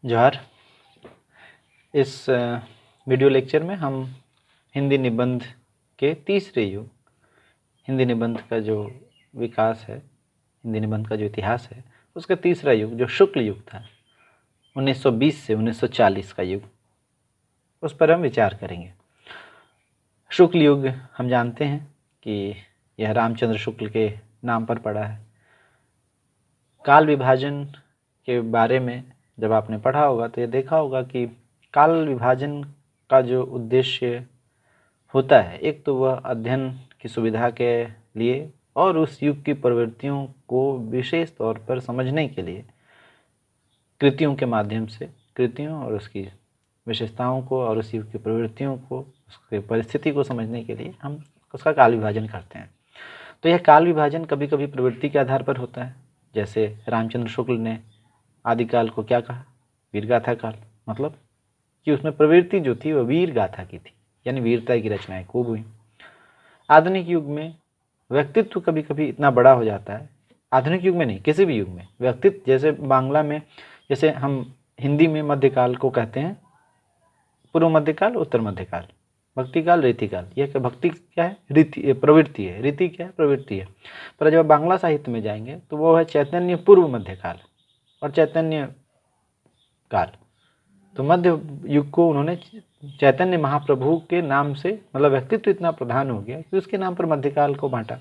जोहार। इस video lecture में हम हिंदी निबंध के तीसरे युग, हिंदी निबंध का जो विकास है, हिंदी निबंध का जो इतिहास है, उसका तीसरा युग जो शुक्ल युग था, 1920 से 1940 का युग, उस पर हम विचार करेंगे। शुक्ल युग हम जानते हैं कि यह रामचंद्र शुक्ल के नाम पर पड़ा है। काल विभाजन के बारे में जब आपने पढ़ा होगा तो ये देखा होगा कि काल विभाजन का जो उद्देश्य होता है, एक तो वह अध्ययन की सुविधा के लिए और उस युग की प्रवृत्तियों को विशेष तौर पर समझने के लिए कृतियों के माध्यम से, कृतियों और उसकी विशेषताओं को और उस युग की प्रवृत्तियों को, उसकी परिस्थिति को समझने के लिए हम उसका काल विभाजन करते हैं। तो यह काल विभाजन कभी कभी प्रवृत्ति के आधार पर होता है, जैसे रामचंद्र शुक्ल ने आदिकाल को क्या कहा, वीर गाथा काल, मतलब कि उसमें प्रवृत्ति जो थी वह वीर गाथा की थी, यानी वीरता की रचनाएं खूब हुई। आधुनिक युग में व्यक्तित्व कभी कभी इतना बड़ा हो जाता है, आधुनिक युग में नहीं, किसी भी युग में व्यक्तित्व, जैसे बांग्ला में, जैसे हम हिंदी में मध्यकाल को कहते हैं पूर्व मध्यकाल, उत्तर मध्यकाल, भक्तिकाल, रीतिकाल। यह भक्ति क्या है, रीति प्रवृत्ति है, रीति क्या है, प्रवृत्ति है। पर जब बांग्ला साहित्य में जाएंगे तो वो है चैतन्य पूर्व मध्यकाल और चैतन्य काल। तो मध्य युग को उन्होंने चैतन्य महाप्रभु के नाम से, मतलब व्यक्तित्व इतना प्रधान हो गया कि उसके नाम पर मध्यकाल को बांटा।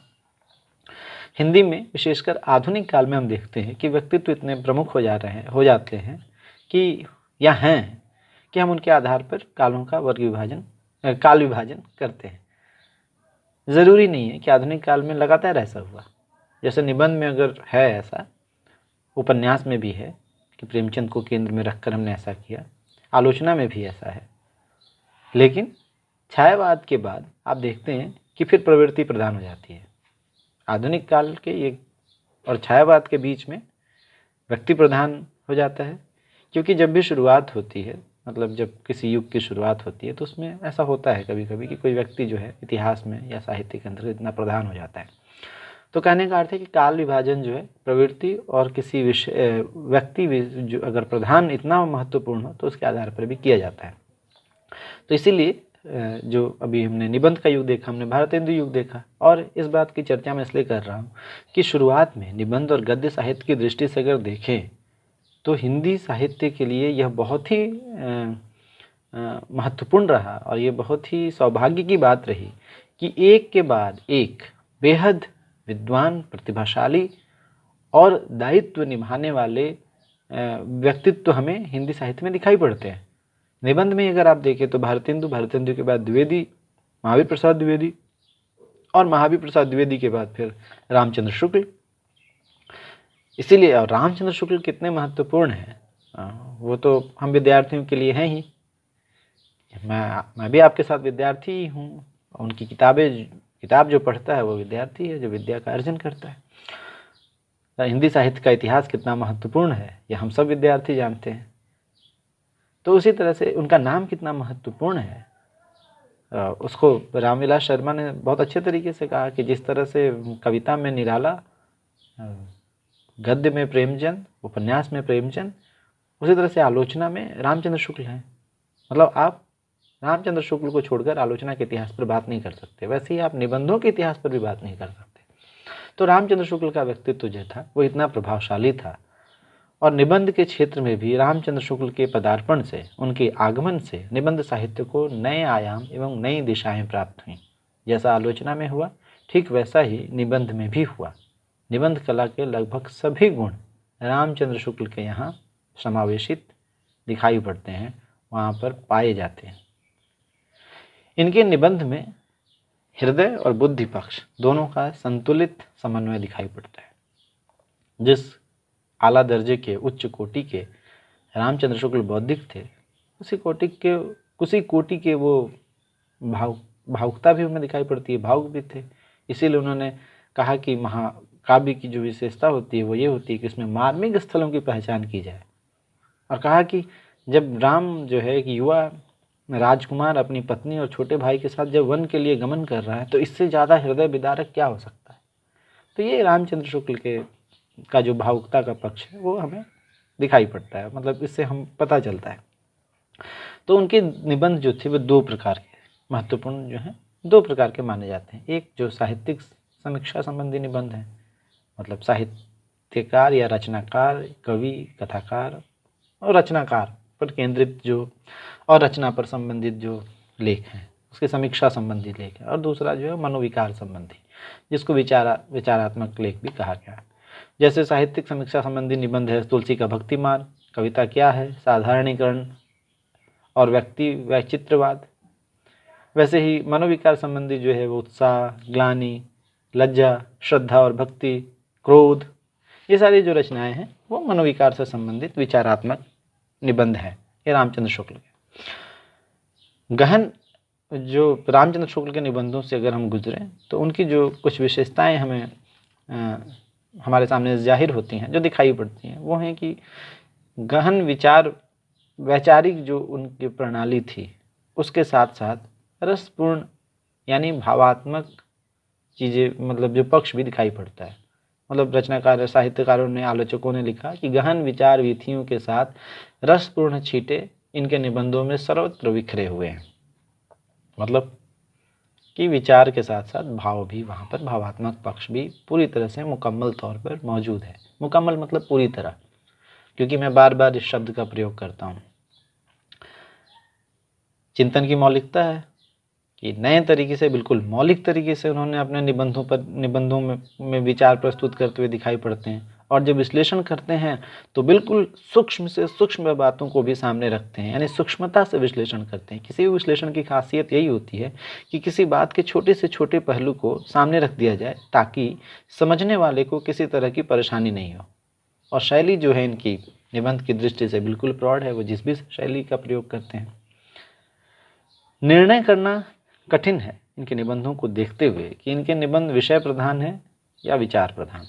हिंदी में विशेषकर आधुनिक काल में हम देखते हैं कि व्यक्तित्व इतने प्रमुख हो जाते हैं कि या हैं कि हम उनके आधार पर कालों का काल विभाजन करते हैं। ज़रूरी नहीं है कि आधुनिक काल में लगातार ऐसा हुआ। जैसे निबंध में अगर है ऐसा, उपन्यास में भी है कि प्रेमचंद को केंद्र में रखकर हमने ऐसा किया, आलोचना में भी ऐसा है। लेकिन छायावाद के बाद आप देखते हैं कि फिर प्रवृत्ति प्रधान हो जाती है। आधुनिक काल के ये और छायावाद के बीच में व्यक्ति प्रधान हो जाता है, क्योंकि जब भी शुरुआत होती है, मतलब जब किसी युग की शुरुआत होती है, तो उसमें ऐसा होता है कभी कभी कि कोई व्यक्ति जो है इतिहास में या साहित्य के अंदर इतना प्रधान हो जाता है। तो कहने का अर्थ है कि काल विभाजन जो है प्रवृत्ति और किसी व्यक्ति जो अगर प्रधान इतना महत्वपूर्ण हो तो उसके आधार पर भी किया जाता है। तो इसीलिए जो अभी हमने निबंध का युग देखा, हमने भारतेंदु युग देखा, और इस बात की चर्चा मैं इसलिए कर रहा हूँ कि शुरुआत में निबंध और गद्य साहित्य की दृष्टि से अगर देखें तो हिंदी साहित्य के लिए यह बहुत ही महत्वपूर्ण रहा और ये बहुत ही सौभाग्य की बात रही कि एक के बाद एक बेहद विद्वान, प्रतिभाशाली और दायित्व निभाने वाले व्यक्तित्व हमें हिंदी साहित्य में दिखाई पड़ते हैं। निबंध में अगर आप देखें तो भारतेंदु, भारतेंदु के बाद द्विवेदी, महावीर प्रसाद द्विवेदी, और महावीर प्रसाद द्विवेदी के बाद फिर रामचंद्र शुक्ल। इसीलिए रामचंद्र शुक्ल कितने महत्वपूर्ण हैं वो तो हम विद्यार्थियों के लिए हैं ही। मैं भी आपके साथ विद्यार्थी ही हूँ। उनकी किताब जो पढ़ता है वो विद्यार्थी है, जो विद्या का अर्जन करता है। हिंदी साहित्य का इतिहास कितना महत्वपूर्ण है यह हम सब विद्यार्थी जानते हैं। तो उसी तरह से उनका नाम कितना महत्वपूर्ण है उसको रामविलास शर्मा ने बहुत अच्छे तरीके से कहा कि जिस तरह से कविता में निराला, गद्य में प्रेमचंद, उपन्यास में प्रेमचंद, उसी तरह से आलोचना में रामचंद्र शुक्ल हैं। मतलब आप रामचंद्र शुक्ल को छोड़कर आलोचना के इतिहास पर बात नहीं कर सकते, वैसे ही आप निबंधों के इतिहास पर भी बात नहीं कर सकते। तो रामचंद्र शुक्ल का व्यक्तित्व जो था वो इतना प्रभावशाली था, और निबंध के क्षेत्र में भी रामचंद्र शुक्ल के पदार्पण से, उनके आगमन से निबंध साहित्य को नए आयाम एवं नई दिशाएं प्राप्त हुईं। जैसा आलोचना में हुआ ठीक वैसा ही निबंध में भी हुआ। निबंध कला के लगभग सभी गुण रामचंद्र शुक्ल के यहाँ समावेशित दिखाई पड़ते हैं, वहाँ पर पाए जाते हैं। इनके निबंध में हृदय और बुद्धि पक्ष दोनों का संतुलित समन्वय दिखाई पड़ता है। जिस आला दर्जे के, उच्च कोटि के रामचंद्र शुक्ल बौद्धिक थे, उसी कोटि के वो भावुकता भी उनमें दिखाई पड़ती है, भावुक भी थे। इसीलिए उन्होंने कहा कि महाकाव्य की जो विशेषता होती है वो ये होती है कि इसमें मार्मिक स्थलों की पहचान की जाए, और कहा कि जब राम जो है कि युवा राजकुमार अपनी पत्नी और छोटे भाई के साथ जब वन के लिए गमन कर रहा है तो इससे ज़्यादा हृदय विदारक क्या हो सकता है। तो ये रामचंद्र शुक्ल का जो भावुकता का पक्ष है वो हमें दिखाई पड़ता है, मतलब इससे हम पता चलता है। तो उनके निबंध जो थे वो दो प्रकार के महत्वपूर्ण जो हैं, दो प्रकार के माने जाते हैं। एक जो साहित्यिक समीक्षा संबंधी निबंध है, मतलब साहित्यकार या रचनाकार, कवि, कथाकार और रचनाकार पर केंद्रित जो और रचना पर संबंधित जो लेख हैं उसके समीक्षा संबंधी लेख है। और दूसरा जो है मनोविकार संबंधी, जिसको विचारात्मक लेख भी कहा गया है। जैसे साहित्यिक समीक्षा संबंधी निबंध है तुलसी का भक्तिमार्ग, कविता क्या है, साधारणीकरण और व्यक्ति वैचित्रवाद। वैसे ही मनोविकार संबंधी जो है वो उत्साह, ग्लानि, लज्जा, श्रद्धा और भक्ति, क्रोध, ये सारी जो रचनाएं हैं वो मनोविकार से संबंधित विचारात्मक निबंध है। ये रामचंद्र शुक्ल के गहन जो रामचंद्र शुक्ल के निबंधों से अगर हम गुजरें तो उनकी जो कुछ विशेषताएं हमें हमारे सामने जाहिर होती हैं, जो दिखाई पड़ती हैं, वो हैं कि गहन वैचारिक जो उनकी प्रणाली थी उसके साथ साथ रसपूर्ण यानी भावात्मक चीज़ें, मतलब जो पक्ष भी दिखाई पड़ता है। मतलब रचनाकार साहित्यकारों ने, आलोचकों ने लिखा कि गहन विचार विधियों के साथ रसपूर्ण छींटे इनके निबंधों में सर्वत्र बिखरे हुए हैं। मतलब कि विचार के साथ साथ भाव भी वहाँ पर, भावात्मक पक्ष भी पूरी तरह से मुकम्मल तौर पर मौजूद है। मुकम्मल मतलब पूरी तरह, क्योंकि मैं बार बार इस शब्द का प्रयोग करता हूँ। चिंतन की मौलिकता है कि नए तरीके से, बिल्कुल मौलिक तरीके से उन्होंने अपने निबंधों में विचार प्रस्तुत करते हुए दिखाई पड़ते हैं। और जब विश्लेषण करते हैं तो बिल्कुल सूक्ष्म से सूक्ष्म बातों को भी सामने रखते हैं, यानी सूक्ष्मता से विश्लेषण करते हैं। किसी भी विश्लेषण की खासियत यही होती है कि किसी बात के छोटे से छोटे पहलू को सामने रख दिया जाए ताकि समझने वाले को किसी तरह की परेशानी नहीं हो। और शैली जो है इनकी निबंध की दृष्टि से बिल्कुल प्रौढ़ है, वो जिस भी शैली का प्रयोग करते हैं। निर्णय करना कठिन है इनके निबंधों को देखते हुए कि इनके निबंध विषय प्रधान है या विचार प्रधान।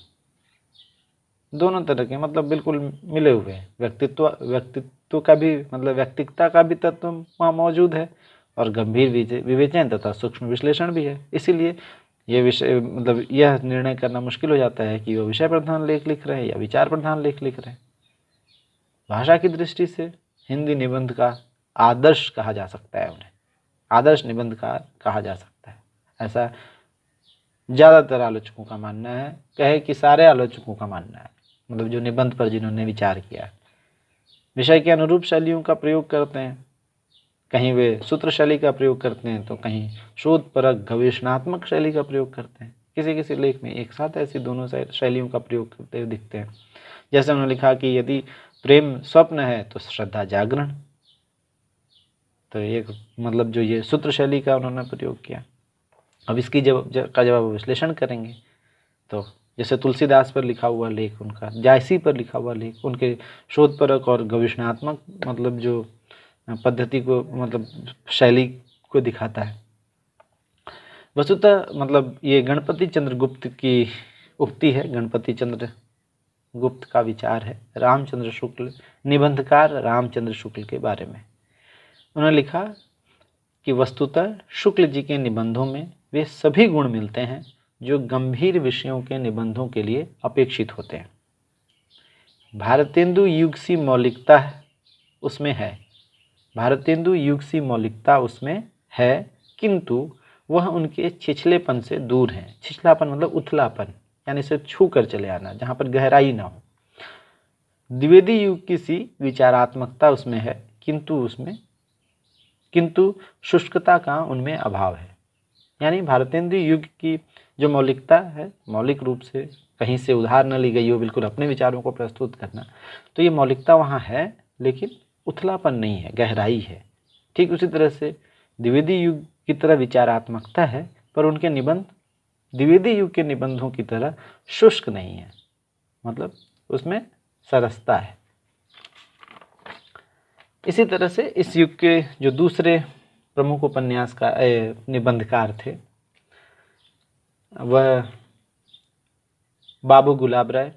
दोनों तरह के, मतलब बिल्कुल मिले हुए हैं। व्यक्तित्व का भी, मतलब व्यक्तिकता का भी तत्व वहाँ मौजूद है और गंभीर विवेचन तथा सूक्ष्म विश्लेषण भी है। इसीलिए ये विषय, मतलब यह निर्णय करना मुश्किल हो जाता है कि वो विषय प्रधान लेख लिख रहे हैं या विचार प्रधान लेख लिख रहे हैं। भाषा की दृष्टि से हिंदी निबंध का आदर्श कहा जा सकता है, उन्हें आदर्श निबंधकार कहा जा सकता है, ऐसा ज़्यादातर आलोचकों का मानना है। कहे कि सारे आलोचकों का मानना है, मतलब जो निबंध पर जिन्होंने विचार किया। विषय के अनुरूप शैलियों का प्रयोग करते हैं, कहीं वे सूत्र शैली का प्रयोग करते हैं तो कहीं शोधपरक गवेषणात्मक शैली का प्रयोग करते हैं। किसी किसी लेख में एक साथ ऐसी दोनों शैलियों का प्रयोग करते हुए दिखते हैं। जैसे उन्होंने लिखा कि यदि प्रेम स्वप्न है तो श्रद्धा जागरण, तो एक मतलब जो ये सूत्र शैली का उन्होंने प्रयोग किया। अब इसकी जब विश्लेषण करेंगे तो जैसे तुलसीदास पर लिखा हुआ लेख, उनका जायसी पर लिखा हुआ लेख, उनके शोधपरक और गवेषणात्मक मतलब जो पद्धति को, मतलब शैली को दिखाता है। वस्तुतः मतलब ये गणपति चंद्र गुप्त की उक्ति है, गणपति चंद्र गुप्त का विचार है रामचंद्र शुक्ल, निबंधकार रामचंद्र शुक्ल के बारे में। उन्होंने लिखा कि वस्तुतः शुक्ल जी के निबंधों में वे सभी गुण मिलते हैं जो गंभीर विषयों के निबंधों के लिए अपेक्षित होते हैं। भारतेंदु युग सी मौलिकता उसमें है, भारतेंदु युग सी मौलिकता उसमें है, किंतु वह उनके छिछलेपन से दूर है। छिछलापन मतलब उथलापन, यानी सिर्फ छू कर चले आना, जहाँ पर गहराई ना हो। द्विवेदी युग की सी विचारात्मकता उसमें है, किंतु शुष्कता का उनमें अभाव है। यानी भारतेंदु युग की जो मौलिकता है, मौलिक रूप से कहीं से उधार न ली गई हो, बिल्कुल अपने विचारों को प्रस्तुत करना, तो ये मौलिकता वहाँ है, लेकिन उथलापन नहीं है, गहराई है। ठीक उसी तरह से द्विवेदी युग की तरह विचारात्मकता है, पर उनके निबंध द्विवेदी युग के निबंधों की तरह शुष्क नहीं है, मतलब उसमें सरसता है। इसी तरह से इस युग के जो दूसरे प्रमुख निबंधकार थे वह बाबू गुलाब राय,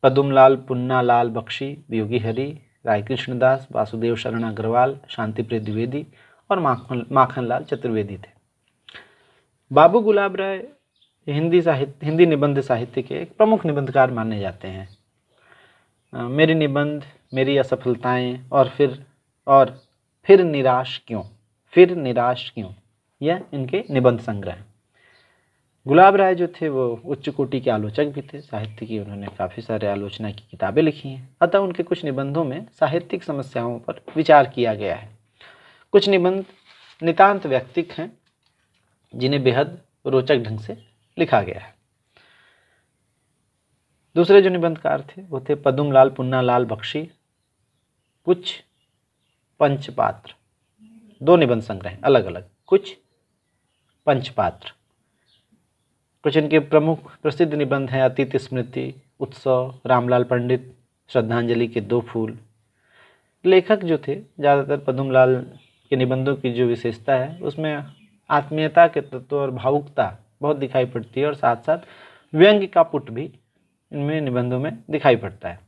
पदुमलाल पुन्नालाल बख्शी, योगी हरि, राय कृष्णदास, वासुदेव शरण अग्रवाल, शांतिप्रिय द्विवेदी और माखनलाल चतुर्वेदी थे। बाबू गुलाब राय हिंदी निबंध साहित्य के एक प्रमुख निबंधकार माने जाते हैं। मेरी निबंध, मेरी असफलताएं और फिर निराश क्यों, फिर निराश क्यों, यह इनके निबंध संग्रह हैं। गुलाब राय जो थे वो उच्च कोटि के आलोचक भी थे, साहित्य की उन्होंने काफ़ी सारे आलोचना की किताबें लिखी हैं। अतः उनके कुछ निबंधों में साहित्यिक समस्याओं पर विचार किया गया है। कुछ निबंध नितांत व्यक्तिक हैं जिन्हें बेहद रोचक ढंग से लिखा गया है। दूसरे जो निबंधकार थे वो थे पद्मलाल पुन्नालाल बख्शी, कुछ पंचपात्र, दो निबंध संग्रह अलग अलग, कुछ पंचपात्र। कुछ इनके प्रमुख प्रसिद्ध निबंध हैं अतीत स्मृति, उत्सव, रामलाल पंडित, श्रद्धांजलि के दो फूल। लेखक जो थे ज़्यादातर पद्मलाल के निबंधों की जो विशेषता है उसमें आत्मीयता के तत्व और भावुकता बहुत दिखाई पड़ती है और साथ साथ व्यंग्य का पुट भी इनमें निबंधों में दिखाई पड़ता है।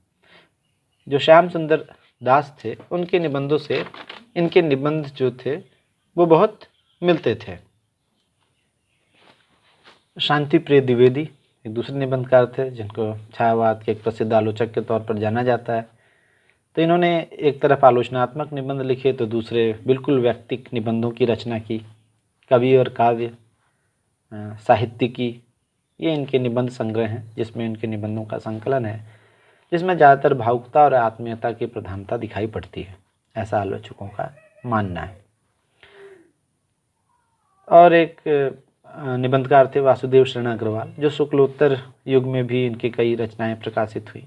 जो श्याम सुंदर दास थे उनके निबंधों से इनके निबंध जो थे वो बहुत मिलते थे। शांति प्रिय द्विवेदी एक दूसरे निबंधकार थे जिनको छायावाद के एक प्रसिद्ध आलोचक के तौर पर जाना जाता है। तो इन्होंने एक तरफ आलोचनात्मक निबंध लिखे तो दूसरे बिल्कुल व्यक्तिक निबंधों की रचना की। कवि और काव्य, साहित्यिकी, ये इनके निबंध संग्रह हैं जिसमें इनके निबंधों का संकलन है, जिसमें ज़्यादातर भावुकता और आत्मीयता की प्रधानता दिखाई पड़ती है, ऐसा आलोचकों का मानना है। और एक निबंधकार थे वासुदेव शरण अग्रवाल, जो शुक्लोत्तर युग में भी इनकी कई रचनाएं प्रकाशित हुई।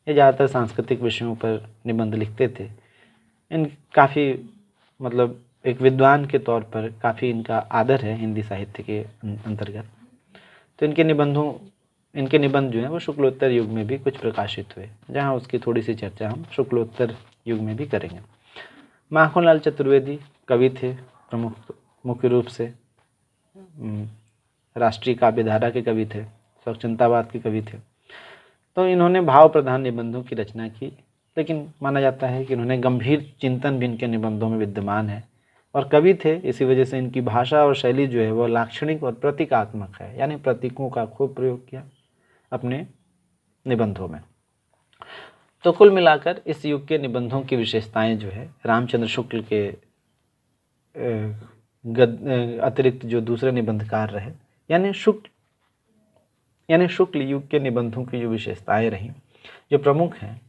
ये ज़्यादातर सांस्कृतिक विषयों पर निबंध लिखते थे। इन काफ़ी मतलब एक विद्वान के तौर पर काफ़ी इनका आदर है हिंदी साहित्य के अंतर्गत। तो इनके निबंध जो हैं वो शुक्लोत्तर युग में भी कुछ प्रकाशित हुए, जहाँ उसकी थोड़ी सी चर्चा हम शुक्लोत्तर युग में भी करेंगे। माखनलाल चतुर्वेदी कवि थे, प्रमुख मुख्य रूप से राष्ट्रीय काव्यधारा के कवि थे, स्वच्छंदावाद के कवि थे। तो इन्होंने भाव प्रधान निबंधों की रचना की, लेकिन माना जाता है कि इन्होंने गंभीर चिंतन भी इनके निबंधों में विद्यमान है। और कवि थे, इसी वजह से इनकी भाषा और शैली जो है वो लाक्षणिक और प्रतीकात्मक है, यानी प्रतीकों का खूब प्रयोग किया अपने निबंधों में। तो कुल मिलाकर इस युग के निबंधों की विशेषताएं जो है रामचंद्र शुक्ल के अतिरिक्त जो दूसरे निबंधकार रहे, यानी शुक्ल युग के निबंधों की जो विशेषताएं रहीं, जो प्रमुख हैं,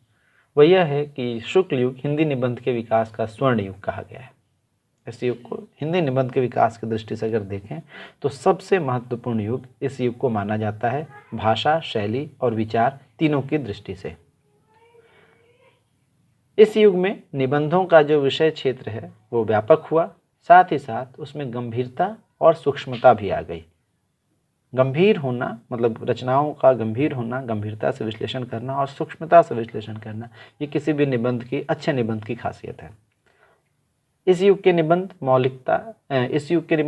वह यह है कि शुक्ल युग हिंदी निबंध के विकास का स्वर्ण युग कहा गया है। इस युग को हिंदी निबंध के विकास की दृष्टि से अगर देखें तो सबसे महत्वपूर्ण युग इस युग को माना जाता है, भाषा, शैली और विचार तीनों की दृष्टि से। इस युग में निबंधों का जो विषय क्षेत्र है वो व्यापक हुआ, साथ ही साथ उसमें गंभीरता और सूक्ष्मता भी आ गई। गंभीर होना मतलब रचनाओं का गंभीर होना, गंभीरता से विश्लेषण करना और सूक्ष्मता से विश्लेषण करना, ये किसी भी निबंध की, अच्छे निबंध की खासियत है। इस युग के निबंध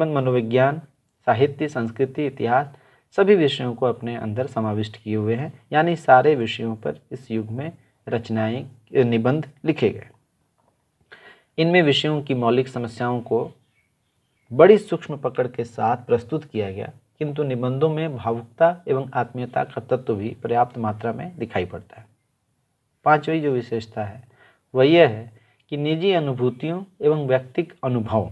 मनोविज्ञान, साहित्य, संस्कृति, इतिहास सभी विषयों को अपने अंदर समाविष्ट किए हुए हैं, यानी सारे विषयों पर इस युग में निबंध लिखे गए। इनमें विषयों की मौलिक समस्याओं को बड़ी सूक्ष्म पकड़ के साथ प्रस्तुत किया गया, किंतु निबंधों में भावुकता एवं आत्मीयता का तत्व भी पर्याप्त मात्रा में दिखाई पड़ता है। पांचवी जो विशेषता है वह यह है कि निजी अनुभूतियों एवं व्यक्तिक अनुभव,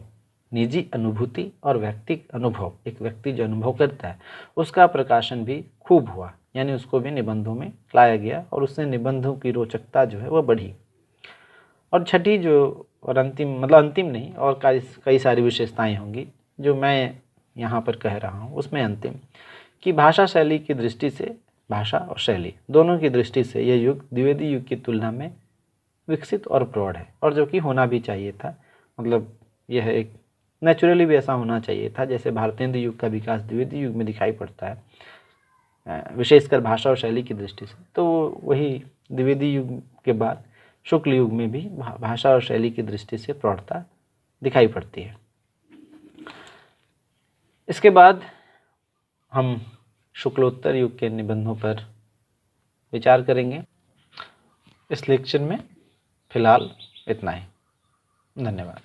निजी अनुभूति और व्यक्तिक अनुभव, एक व्यक्ति जो अनुभव करता है उसका प्रकाशन भी खूब हुआ, यानी उसको भी निबंधों में लाया गया और उससे निबंधों की रोचकता जो है वह बढ़ी। और छठी जो और अंतिम नहीं, और कई सारी विशेषताएं होंगी जो मैं यहाँ पर कह रहा हूँ, उसमें अंतिम कि भाषा शैली की दृष्टि से, भाषा और शैली दोनों की दृष्टि से यह युग द्विवेदी युग की तुलना में विकसित और प्रौढ़ है, और जो कि होना भी चाहिए था। मतलब यह एक नेचुरली भी ऐसा होना चाहिए था, जैसे भारतेंद्र युग का विकास द्विवेदी युग में दिखाई पड़ता है, विशेषकर भाषा और शैली की दृष्टि से। तो वही द्विवेदी युग के बाद शुक्ल युग में भी भाषा और शैली की दृष्टि से प्रौढ़ता दिखाई पड़ती है। इसके बाद हम शुक्लोत्तर युग के निबंधों पर विचार करेंगे। इस लेक्चर में फिलहाल इतना ही। धन्यवाद।